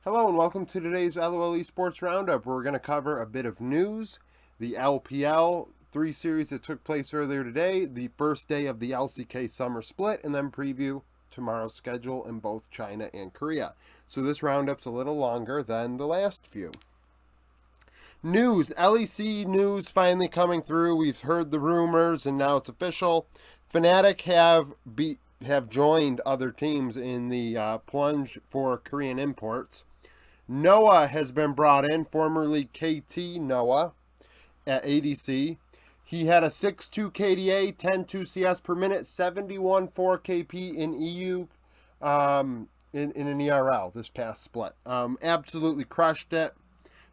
Hello and welcome to today's LOL Esports Roundup. We're going to cover a bit of news, the LPL 3 series that took place earlier today, the first day of the LCK summer split, and then preview tomorrow's schedule in both China and Korea. So this roundup's a little longer than the last few. News, LEC news finally coming through. We've heard the rumors and now it's official. Fnatic have joined other teams in the plunge for Korean imports. Noah has been brought in, formerly KT Noah, at ADC. He had a 6.2 KDA, 10.2 CS per minute, 71.4 KP in EU, in an ERL this past split. Absolutely crushed it.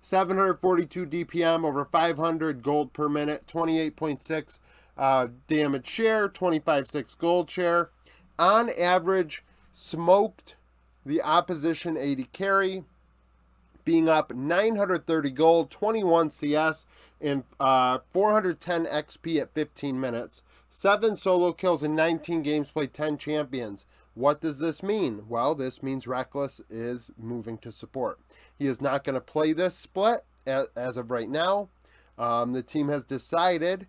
742 DPM, over 500 gold per minute, 28.6 damage share, 25.6 gold share. On average, smoked the opposition 80 carry, being up 930 gold, 21 CS, and 410 XP at 15 minutes. 7 solo kills in 19 games played, 10 champions. What does this mean? Well, this means Reckless is moving to support. He is not going to play this split as of right now. The team has decided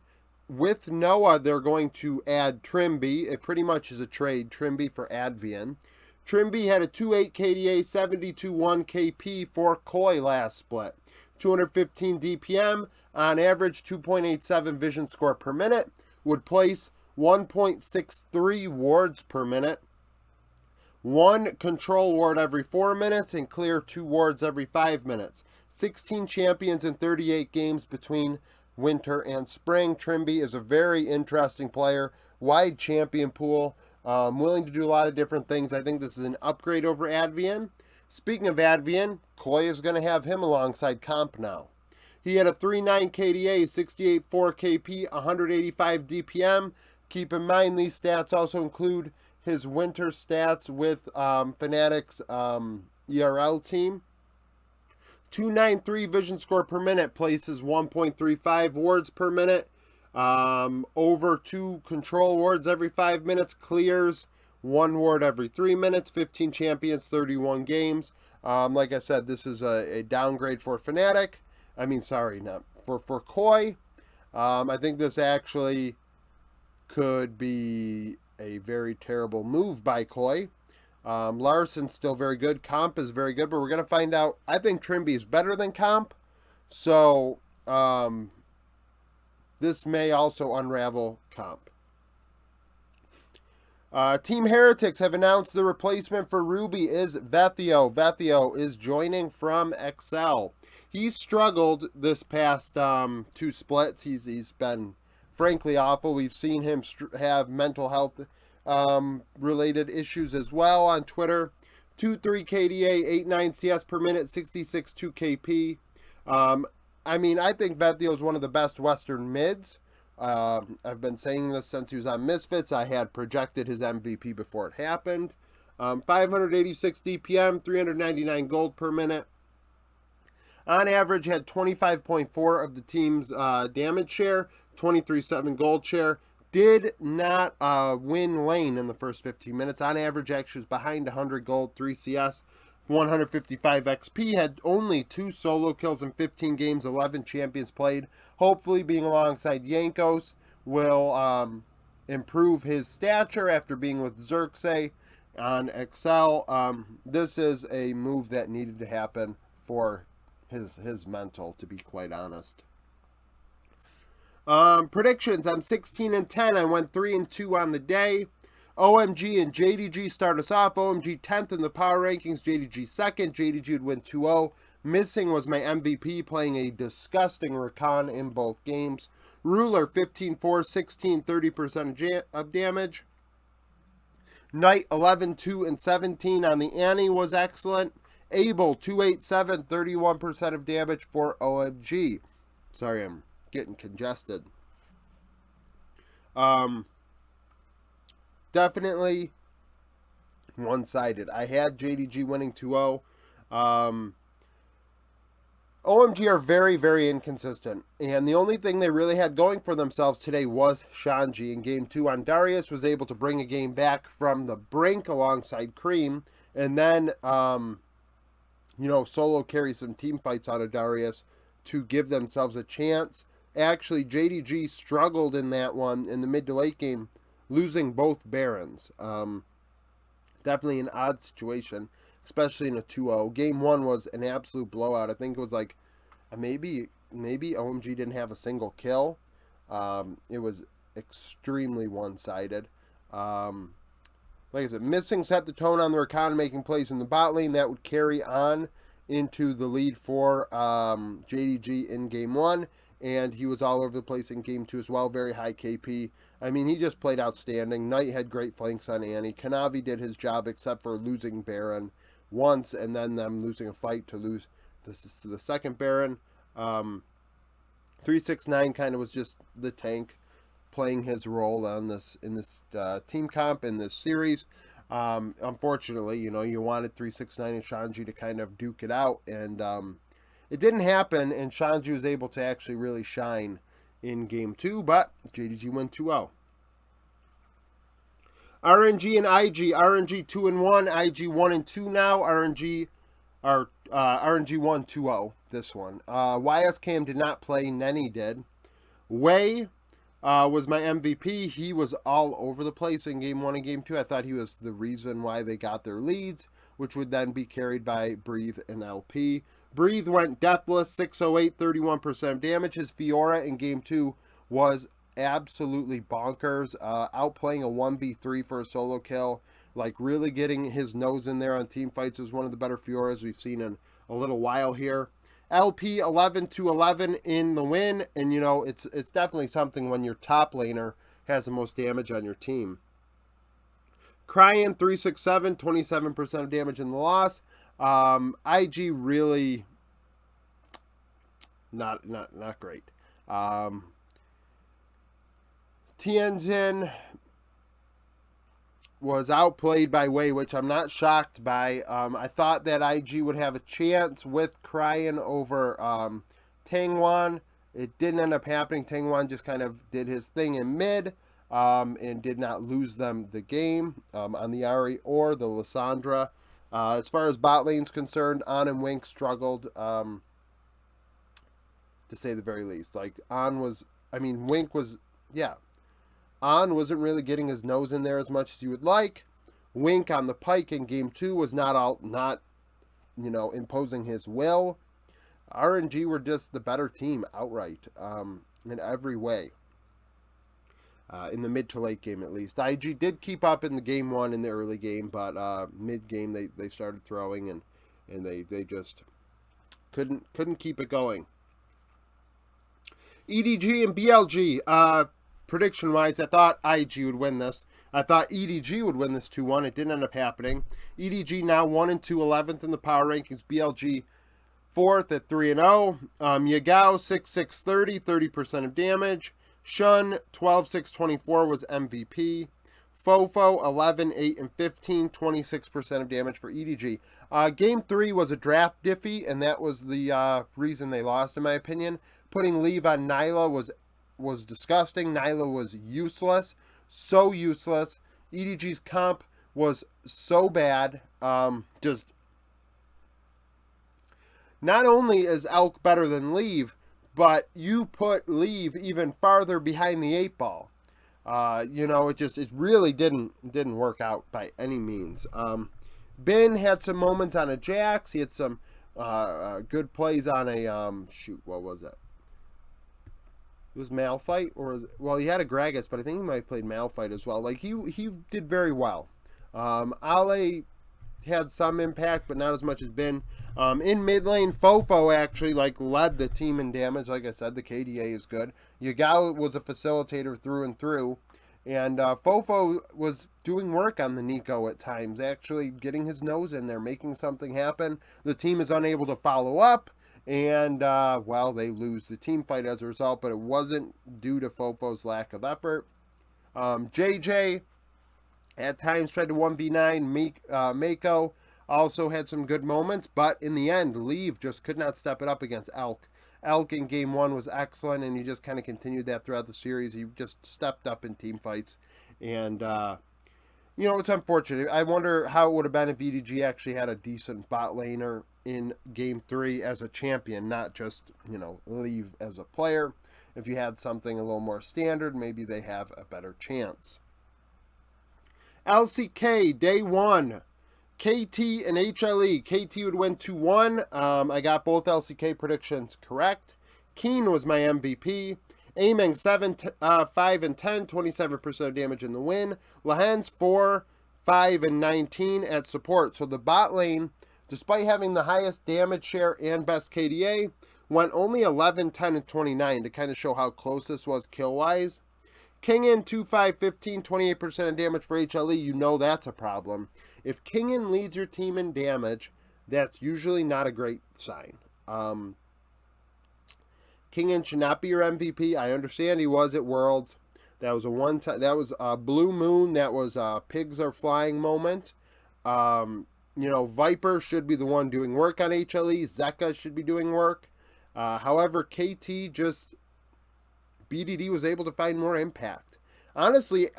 with Noah they're going to add Trimby. It pretty much is a trade, Trimby for Advian. Trimby had a 2.8 KDA, 72.1 KP for Koi last split. 215 DPM, on average 2.87 vision score per minute, would place 1.63 wards per minute, 1 control ward every 4 minutes, and clear 2 wards every 5 minutes. 16 champions in 38 games between winter and spring. Trimby is a very interesting player, wide champion pool. Willing to do a lot of different things. I think this is an upgrade over Advian. Speaking of Advian, Koi is going to have him alongside Comp now. He had a 3.9 KDA, 68.4 KP, 185 DPM. Keep in mind these stats also include his winter stats with Fnatic's ERL team. 293 vision score per minute, places 1.35 wards per minute. Over 2 control wards every 5 minutes, clears 1 ward every 3 minutes, 15 champions, 31 games. Like I said, this is a downgrade for Fnatic. Not for Koi. I think this actually could be a very terrible move by Koi. Larson's still very good. Comp is very good, but we're going to find out. I think Trimby is better than Comp. So, this may also unravel Comp. Team Heretics have announced the replacement for Ruby is Vethio. Vethio is joining from XL. He struggled this past 2 splits. He's been frankly awful. We've seen him have mental health related issues as well on Twitter. 2.3 KDA, 8.9 CS per minute, 66.2 KP. I think Vethio is one of the best Western mids. I've been saying this since he was on Misfits. I had projected his MVP before it happened. 586 DPM, 399 gold per minute. On average, had 25.4 of the team's damage share, 23.7 gold share. Did not win lane in the first 15 minutes. On average, actually was behind 100 gold, 3 CS. 155 XP, had only 2 solo kills in 15 games, 11 champions played. Hopefully being alongside Yankos will improve his stature after being with Xerxes on XL. This is a move that needed to happen for his mental, to be quite honest. Predictions, I'm 16-10. I went 3-2 on the day. OMG and JDG start us off. OMG 10th in the power rankings, JDG 2nd. JDG would win 2-0. Missing was my MVP, playing a disgusting Rakan in both games. Ruler 15-4, 16, 30% of damage. Knight 11-2 and 17 on the Annie was excellent. Abel 2-8-7, 31% of damage for OMG. Sorry, I'm getting congested. Definitely one-sided. I had JDG winning 2-0. OMG are very, very inconsistent. And the only thing they really had going for themselves today was Shanji. In Game 2 on Darius, was able to bring a game back from the brink alongside Cream. And then solo carry some team fights on a Darius to give themselves a chance. Actually, JDG struggled in that one in the mid to late game, losing both Barons. Definitely an odd situation, especially in a 2-0. Game 1 was an absolute blowout. I think it was like maybe OMG didn't have a single kill. It was extremely one-sided. Like I said, missing set the tone on their account, making plays in the bot lane. That would carry on into the lead for JDG in Game 1. And he was all over the place in Game 2 as well. Very high KP. I mean, he just played outstanding. Knight had great flanks on Annie. Kanavi did his job except for losing Baron once and then them losing a fight to lose the second Baron. 369 kind of was just the tank playing his role on this in this team comp in this series. Unfortunately, you wanted 369 and Shanji to kind of duke it out, and it didn't happen, and Shanji was able to actually really shine in Game 2, but JDG won 2-0. RNG and IG. RNG 2-1, IG 1-2 now. RNG 1-2-0 this one. YSCam did not play, Nenny did. Wei was my MVP. He was all over the place in Game 1 and Game 2. I thought he was the reason why they got their leads, which would then be carried by Breathe and LP. Breathe went deathless, 608, 31% damage. His Fiora in Game 2 was absolutely bonkers, outplaying a 1v3 for a solo kill. Like, really getting his nose in there on team fights is one of the better Fioras we've seen in a little while here. LP 11-11 in the win, and it's definitely something when your top laner has the most damage on your team. Cryan 367, 27% of damage in the loss. IG really not great. Tianjin was outplayed by Wei, which I'm not shocked by. I thought that IG would have a chance with Cryan over Tangwan. It didn't end up happening. Tangwan just kind of did his thing in mid and did not lose them the game on the Ari or the Lissandra. As far as bot lane's concerned, On and Wink struggled, to say the very least. Like, Wink was, On wasn't really getting his nose in there as much as you would like. Wink on the pike in Game 2 was not imposing his will. RNG were just the better team outright in every way. In the mid to late game, at least. IG did keep up in the Game 1 in the early game, but mid-game they started throwing and they just couldn't keep it going. EDG and BLG. Prediction-wise, I thought IG would win this. I thought EDG would win this 2-1. It didn't end up happening. EDG now 1-2, 11th in the power rankings. BLG 4th at 3-0. Yagao 6-6, 30% of damage. Shun 12-6, 24 was MVP. Fofo 11-8 and 15, 26% of damage for EDG. Game 3 was a draft diffie, and that was the reason they lost, in my opinion. Putting leave on Nyla was disgusting. Nyla was useless. So useless. EDG's comp was so bad. Just not only is Elk better than Leave, but you put Leave even farther behind the 8 ball. It really didn't work out by any means. Ben had some moments on a Jax. He had some good plays on a what was it? It was Malphite, or he had a Gragas, but I think he might have played Malphite as well. Like, he did very well. Ale had some impact, but not as much as Ben. In mid lane, Fofo actually led the team in damage. Like I said, the KDA is good. Yagao was a facilitator through and through, and Fofo was doing work on the Nico at times, actually getting his nose in there, making something happen. The team is unable to follow up. And, they lose the team fight as a result, but it wasn't due to Fofo's lack of effort. JJ at times tried to 1v9. Mako also had some good moments, but in the end, Leave just could not step it up against Elk. Elk in Game 1 was excellent, and he just kind of continued that throughout the series. He just stepped up in team fights, and, it's unfortunate. I wonder how it would have been if EDG actually had a decent bot laner in Game 3 as a champion, not just, leave as a player. If you had something a little more standard, maybe they have a better chance. LCK, day 1. KT and HLE. KT would win 2-1. I got both LCK predictions correct. Keen was my MVP. Aiming 7, 5, and 10, 27% of damage in the win. Lahens 4, 5, and 19 at support. So the bot lane, despite having the highest damage share and best KDA, went only 11, 10, and 29 to kind of show how close this was kill-wise. Kingin 2, 5, 15, 28% of damage for HLE. You know that's a problem. If Kingin leads your team in damage, that's usually not a great sign. Kingin should not be your MVP. I understand he was at Worlds. That was a one-time. That was a Blue Moon. That was a Pigs Are Flying moment. Viper should be the one doing work on HLE. Zeka should be doing work. However, KT just BDD was able to find more impact. Honestly,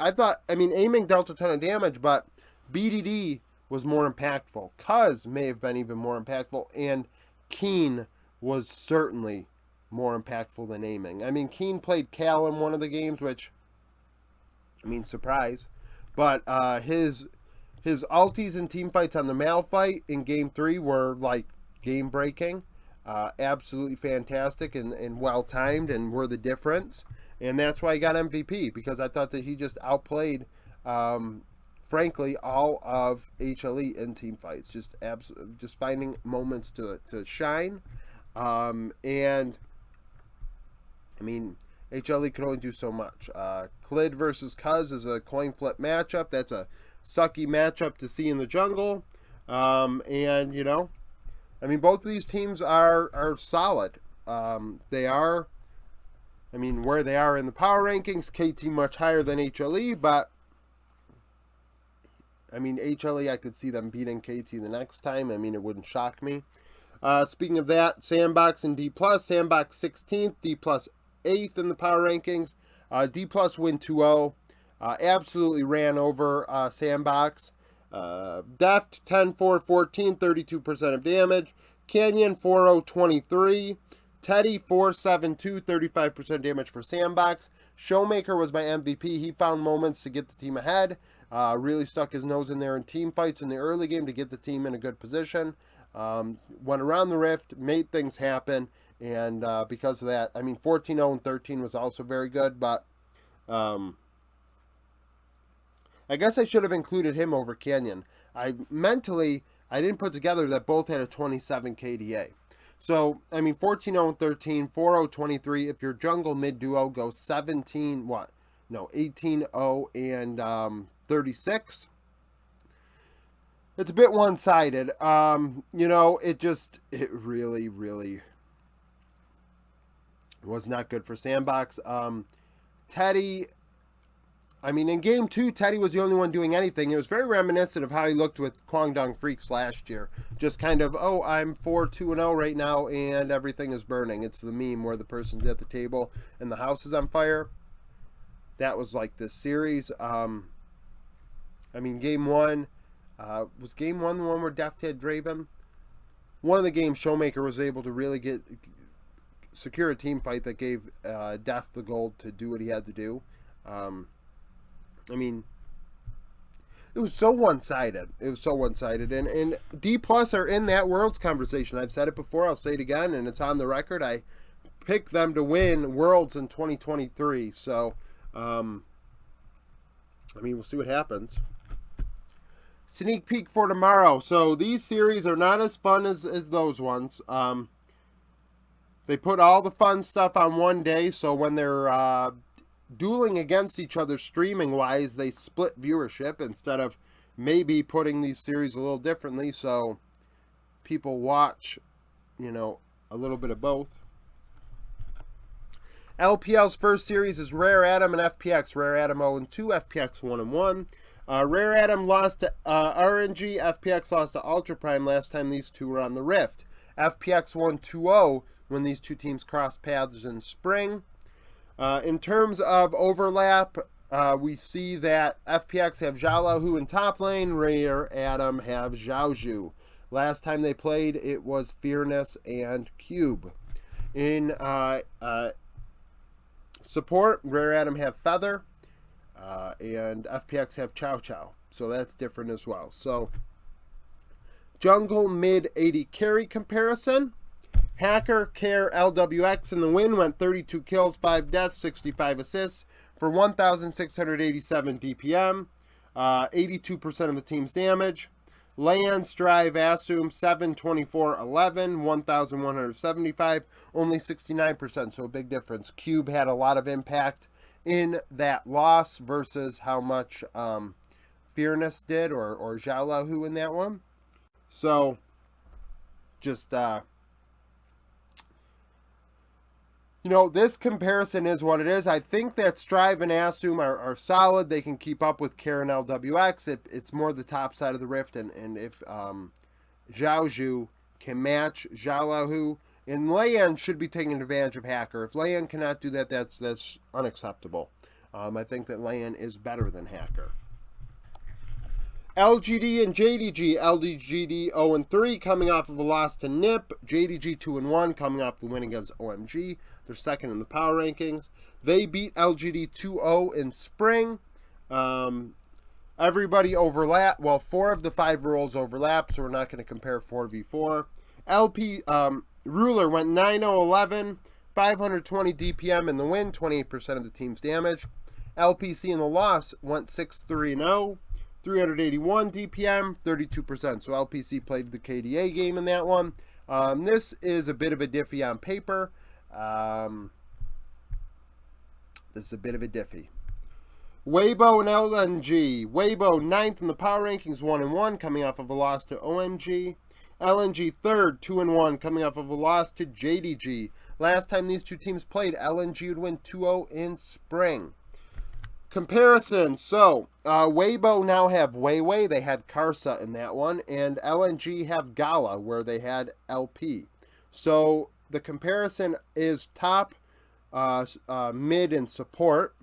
aiming dealt a ton of damage, but BDD was more impactful. Cuz may have been even more impactful, and Keen was certainly more impactful than aiming. Keen played Cal in one of the games, which, surprise. But his ultis and team fights on the Malphite in Game 3 were, game-breaking. Absolutely fantastic and well-timed and were the difference. And that's why he got MVP, because I thought that he just outplayed, frankly, all of HLE in team fights. Just finding moments to shine. HLE can only do so much. Clid versus Cuz is a coin flip matchup. That's a sucky matchup to see in the jungle. Both of these teams are solid. They are, where they are in the power rankings, KT much higher than HLE, but, HLE, I could see them beating KT the next time. It wouldn't shock me. Speaking of that, Sandbox and D+, Sandbox 16th, D+ 8th in the power rankings. D+ win 2-0. Absolutely ran over Sandbox. Deft 10-4, 14, 32% of damage. Canyon 4-0, 23. Teddy 4-7-2, 35% damage for Sandbox. Showmaker was my MVP. He found moments to get the team ahead. Really stuck his nose in there in team fights in the early game to get the team in a good position. Went around the rift, made things happen, and because of that, 14-0 and 13 was also very good, but I guess I should have included him over Canyon. I didn't put together that both had a 27 KDA. So, 14-0 and 13, 4-0, 23. If your jungle mid-duo goes 18-0 and 36. It's a bit one-sided. It really, really was not good for Sandbox. Teddy, in Game 2, Teddy was the only one doing anything. It was very reminiscent of how he looked with Kwangdong Freaks last year. Just kind of, I'm 4-2-0 right now, and everything is burning. It's the meme where the person's at the table and the house is on fire. That was like this series. Game 1... was Game 1 the one where Deft had Draven? One of the games, Showmaker was able to really secure a team fight that gave Deft the gold to do what he had to do. It was so one-sided. And D+ are in that Worlds conversation. I've said it before, I'll say it again, and it's on the record. I picked them to win Worlds in 2023. So, we'll see what happens. Sneak peek for tomorrow. So these series are not as fun as those ones. They put all the fun stuff on one day, so when they're dueling against each other streaming-wise, they split viewership instead of maybe putting these series a little differently, so people watch, a little bit of both. LPL's first series is Rare Adam and FPX. Rare Adam 0-2, FPX 1-1. Rare Adam lost to RNG. FPX lost to Ultra Prime last time these two were on the Rift. FPX won 2-0 when these two teams crossed paths in spring. In terms of overlap, we see that FPX have Xiaolahu in top lane. Rare Adam have Xiaozhu. Last time they played, it was Fearness and Cube. In support, Rare Atom have Feather, and FPX have Chow Chow. So that's different as well. So, jungle mid AD carry comparison. Hacker, Care, LWX in the win went 32 kills, 5 deaths, 65 assists for 1,687 DPM, 82% of the team's damage. Land, Strive, Assume, 7, 24, 11, 1,175, only 69%, so a big difference. Cube had a lot of impact in that loss versus how much Fearness did, or Zhao Lahu in that one. So, just, this comparison is what it is. I think that Strive and Assume are solid. They can keep up with Care and LWX. It's more the top side of the rift. And if Zhao Zhu can match Zhao Lahu, and Layan should be taking advantage of Hacker. If Layan cannot do that, that's unacceptable. I think that Layan is better than Hacker. LGD and JDG. LGD 0-3 coming off of a loss to NIP. JDG 2-1 coming off the win against OMG. They're second in the power rankings. They beat LGD 2-0 in spring. Everybody overlapped. Well, 4 of the 5 roles overlap, so we're not going to compare 4v4. LP Ruler went 9-0-11, 520 DPM in the win, 28% of the team's damage. LPC in the loss went 6-3-0. 381 DPM, 32%. So LPC played the KDA game in that one. This is a bit of a diffy on paper. This is a bit of a diffy. Weibo and LNG. Weibo 9th in the power rankings, 1-1, coming off of a loss to OMG. LNG 3rd, 2-1, coming off of a loss to JDG. Last time these two teams played, LNG would win 2-0 in spring. Comparison. So, Weibo now have Weiwei. They had Karsa in that one. And LNG have Gala, where they had LP. So, the comparison is top, mid, and support.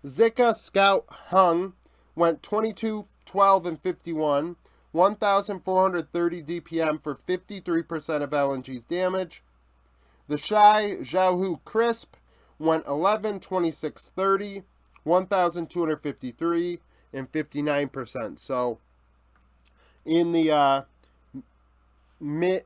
Zika, Scout, Hung went 22, 12, and 51. 1,430 DPM for 53% of LNG's damage. The Shy, Zhaohu, Crisp went 11, 26, 30. 1,253 and 59%. So in the mid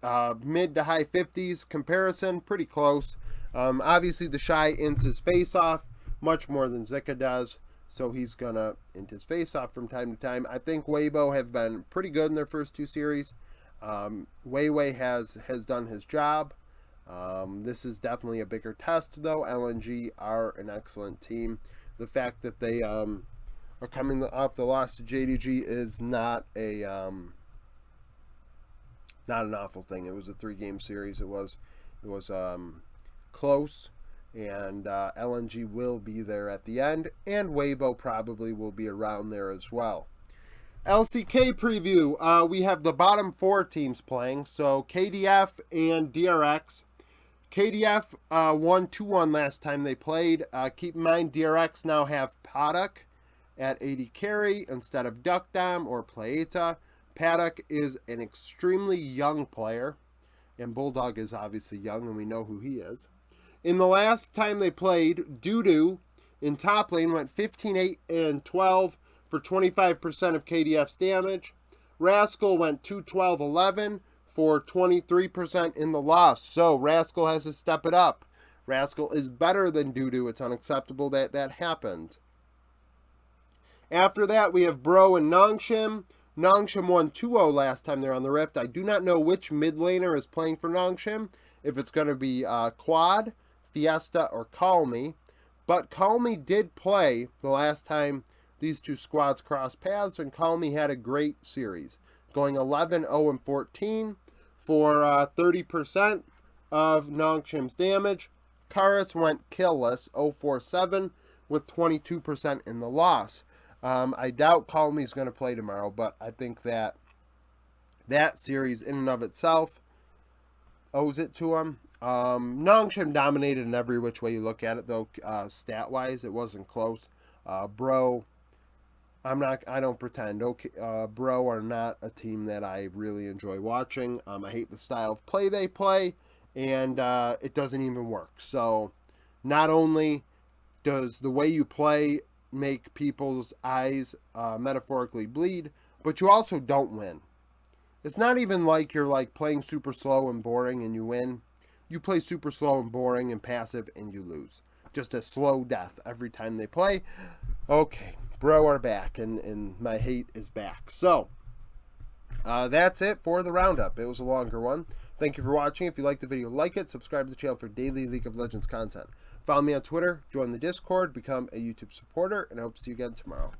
to high 50s comparison, pretty close. Obviously, the Shy ends his face off much more than Zika does, so he's gonna end his face off from time to time. I think Weibo have been pretty good in their first 2 series. Weiwei has done his job. This is definitely a bigger test, though. LNG are an excellent team. The fact that they are coming off the loss to JDG is not an awful thing. It was a 3-game series. It was close, and LNG will be there at the end, and Weibo probably will be around there as well. LCK preview. We have the bottom 4 teams playing. So KDF and DRX. KDF won 2-1 last time they played. Keep in mind, DRX now have Paddock at AD carry instead of Duckdom or Playeta. Paddock is an extremely young player, and Bulldog is obviously young, and we know who he is. In the last time they played, Doodoo in top lane went 15, 8, and 12 for 25% of KDF's damage. Rascal went 2, 12, 11 for 23% in the loss. So Rascal has to step it up. Rascal is better than Doodoo. It's unacceptable that happened. After that, we have Bro and Nongshim. Nongshim won 2-0 last time they're on the Rift. I do not know which mid laner is playing for Nongshim. If it's going to be Quad, Fiesta, or Call Me. But Call Me did play the last time these two squads crossed paths, and Call Me had a great series, going 11, 0, and 14 for 30% of Nongshim's damage. Karis went killless, 0-4-7, with 22% in the loss. I doubt Call Me is going to play tomorrow, but I think that series in and of itself owes it to him. Nongshim dominated in every which way you look at it, though, stat-wise. It wasn't close. I don't pretend. Okay, Bro are not a team that I really enjoy watching. I hate the style of play they play, and it doesn't even work. So, not only does the way you play make people's eyes metaphorically bleed, but you also don't win. It's not even like you're like playing super slow and boring and you win. You play super slow and boring and passive and you lose. Just a slow death every time they play. Okay, Bro are back, and my hate is back. So, that's it for the roundup. It was a longer one. Thank you for watching. If you liked the video, like it. Subscribe to the channel for daily League of Legends content. Follow me on Twitter, join the Discord, become a YouTube supporter, and I hope to see you again tomorrow.